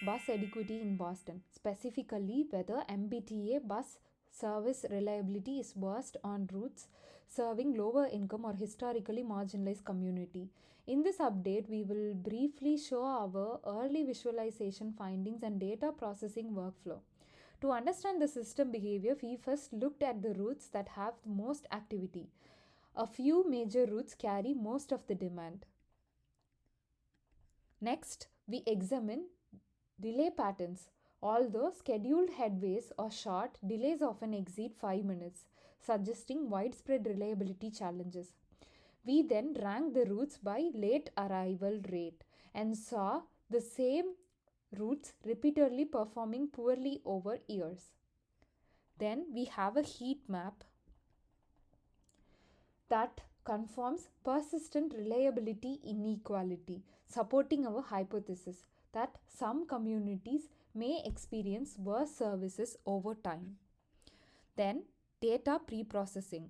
bus adequacy in Boston, specifically whether MBTA bus service reliability is worst on routes serving lower income or historically marginalized community. In this update, we will briefly show our early visualization findings and data processing workflow. To understand the system behavior, we first looked at the routes that have the most activity. A few major routes carry most of the demand. Next, we examine delay patterns. Although scheduled headways are short, delays often exceed 5 minutes, suggesting widespread reliability challenges. We then ranked the routes by late arrival rate and saw the same routes repeatedly performing poorly over years. Then we have a heat map that confirms persistent reliability inequality, supporting our hypothesis that some communities may experience worse services over time. Then, data preprocessing.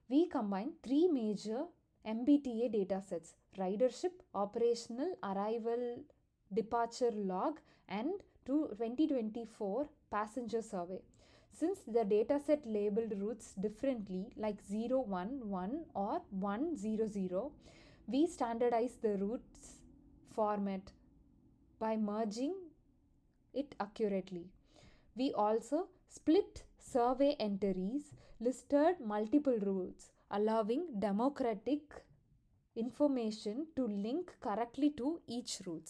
We combine three major MBTA datasets: ridership, operational, arrival, departure log, and 2024 passenger survey. Since the dataset labeled routes differently, like 011 or 100, we standardized the routes format by merging it accurately. We also split survey entries, listed multiple routes, allowing democratic information to link correctly to each route.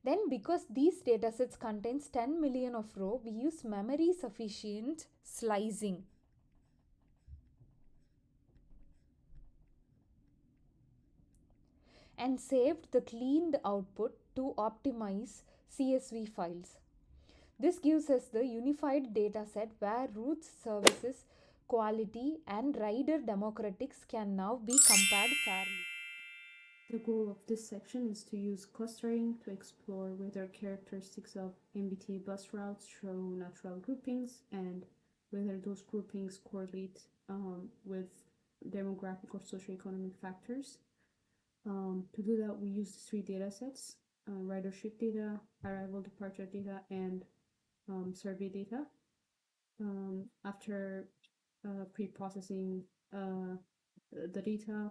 Then, because these datasets contains 10 million of row, we use memory sufficient slicing. And saved the cleaned output to optimize CSV files. This gives us the unified dataset where routes, services, quality, and rider demographics can now be compared fairly. The goal of this section is to use clustering to explore whether characteristics of MBTA bus routes show natural groupings and whether those groupings correlate with demographic or socioeconomic factors. To do that, we use three data sets: ridership data, arrival departure data, and survey data. After pre-processing the data,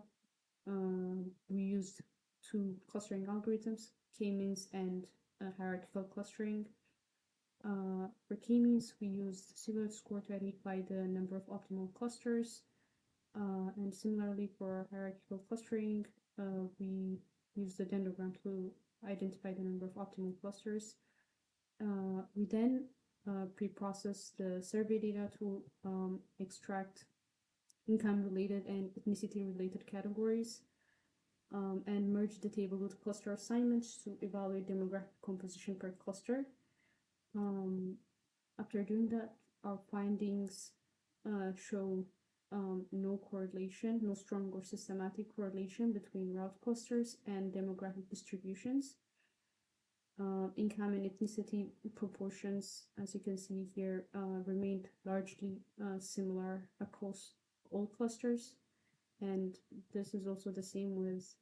we used two clustering algorithms, k-means and hierarchical clustering. For k-means, we used silhouette score to identify the number of optimal clusters. And similarly for hierarchical clustering, we used the dendrogram to identify the number of optimal clusters. We then pre-process the survey data to extract income-related and ethnicity-related categories, and merge the table with cluster assignments to evaluate demographic composition per cluster. After doing that, our findings show no correlation, no strong or systematic correlation between route clusters and demographic distributions. Income and ethnicity proportions, as you can see here, remained largely similar across all clusters, and this is also the same with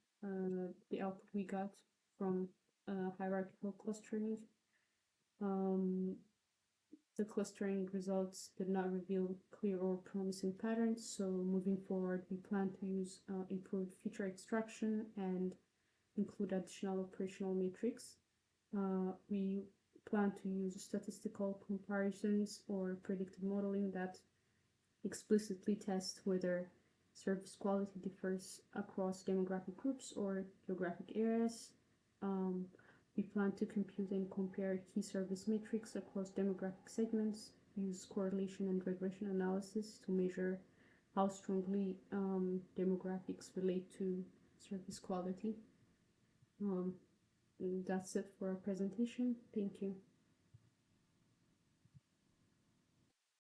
the output we got from hierarchical clustering. The clustering results did not reveal clear or promising patterns, so moving forward, we plan to use improved feature extraction and include additional operational metrics. We plan to use statistical comparisons or predictive modeling that explicitly test whether service quality differs across demographic groups or geographic areas. We plan to compute and compare key service metrics across demographic segments, use correlation and regression analysis to measure how strongly demographics relate to service quality. That's it for our presentation. Thank you.